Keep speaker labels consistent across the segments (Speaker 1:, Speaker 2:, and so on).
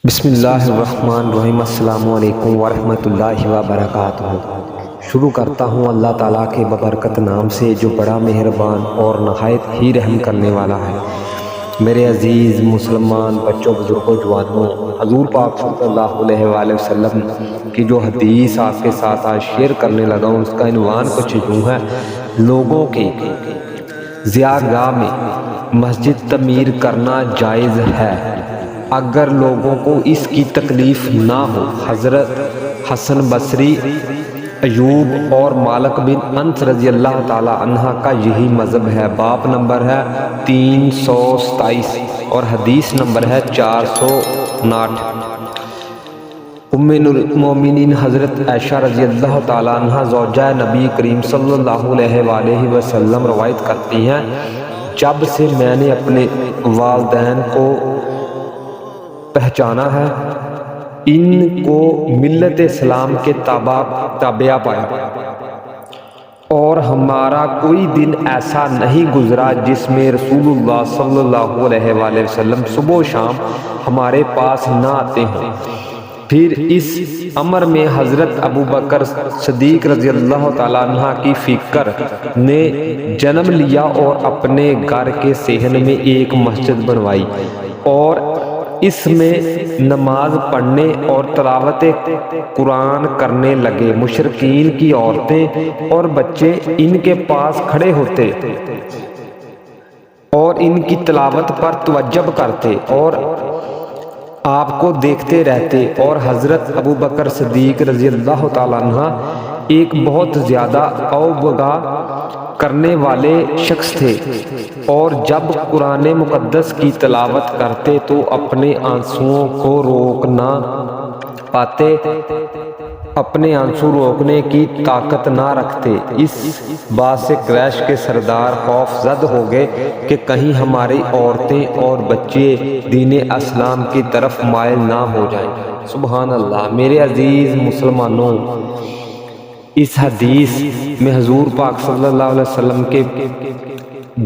Speaker 1: بسم اللہ الرحمن الرحیم۔ السلام علیکم ورحمۃ اللہ وبرکاتہ۔ شروع کرتا ہوں اللہ تعالیٰ کے ببرکت نام سے جو بڑا مہربان اور نہایت ہی رحم کرنے والا ہے۔ میرے عزیز مسلمان بچوں، بزرگوں، جوانوں، حضور پاک صلی اللہ علیہ وآلہ وسلم کی جو حدیث آپ کے ساتھ آج شیئر کرنے لگا ہوں، اس کا عنوان کچھ یوں ہے: لوگوں کی ضیاء گاہ میں مسجد تعمیر کرنا جائز ہے اگر لوگوں کو اس کی تکلیف نہ ہو۔ حضرت حسن بصری، ایوب اور مالک بن انس رضی اللہ تعالی عنہ کا یہی مذہب ہے۔ باب نمبر ہے 327 اور حدیث نمبر ہے 459۔ ام المومنین حضرت عائشہ رضی اللہ تعالی عنہ زوجہ نبی کریم صلی اللہ علیہ وآلہ وسلم روایت کرتی ہیں: جب سے میں نے اپنے والدین کو پہچانا ہے، ان کو ملت اسلام کے تابع پایا، اور ہمارا کوئی دن ایسا نہیں گزرا جس میں رسول اللہ صلی اللہ علیہ وآلہ وسلم صبح و شام ہمارے پاس نہ آتے ہوں۔ پھر اس امر میں حضرت ابو بکر صدیق رضی اللہ تعالیٰ عنہ کی فکر نے جنم لیا اور اپنے گھر کے صحن میں ایک مسجد بنوائی اور اس میں نماز پڑھنے اور تلاوت قرآن کرنے لگے۔ مشرکین کی عورتیں اور بچے ان کے پاس کھڑے ہوتے اور ان کی تلاوت پر توجہ کرتے اور آپ کو دیکھتے رہتے، اور حضرت ابو بکر صدیق رضی اللہ تعالیٰ عنہ ایک بہت زیادہ اوبگا کرنے والے شخص تھے، اور جب قرآن مقدس کی تلاوت کرتے تو اپنے آنسوؤں کو روک نہ پاتے، اپنے آنسو روکنے کی طاقت نہ رکھتے۔ اس بات سے قریش کے سردار خوف زد ہو گئے کہ کہیں ہماری عورتیں اور بچے دین اسلام کی طرف مائل نہ ہو جائیں۔ سبحان اللہ۔ میرے عزیز مسلمانوں، اس حدیث میں حضور پاک صلی اللہ علیہ وسلم کے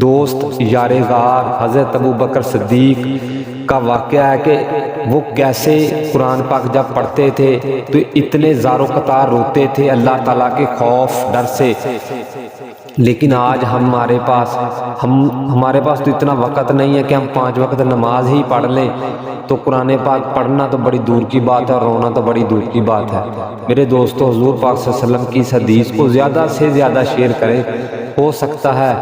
Speaker 1: دوست یار غار حضرت ابو بکر صدیق کا واقعہ ہے کہ وہ کیسے قرآن پاک جب پڑھتے تھے تو اتنے زار و قطار روتے تھے اللہ تعالیٰ کے خوف ڈر سے۔ لیکن آج ہمارے پاس تو اتنا وقت نہیں ہے کہ ہم 5 وقت نماز ہی پڑھ لیں، تو قرآن پاک پڑھنا تو بڑی دور کی بات ہے اور رونا تو بڑی دور کی بات ہے۔ میرے دوستو، حضور پاک صلی اللہ علیہ وسلم کی اس حدیث کو زیادہ سے زیادہ شیئر کریں۔ ہو سکتا ہے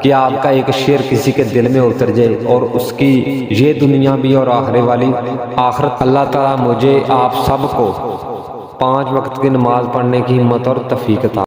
Speaker 1: کہ آپ کا ایک شعر کسی کے دل میں اتر جائے اور اس کی یہ دنیا بھی اور آخرت اللہ تعالیٰ مجھے آپ سب کو 5 وقت کی نماز پڑھنے کی ہمت اور توفیق عطا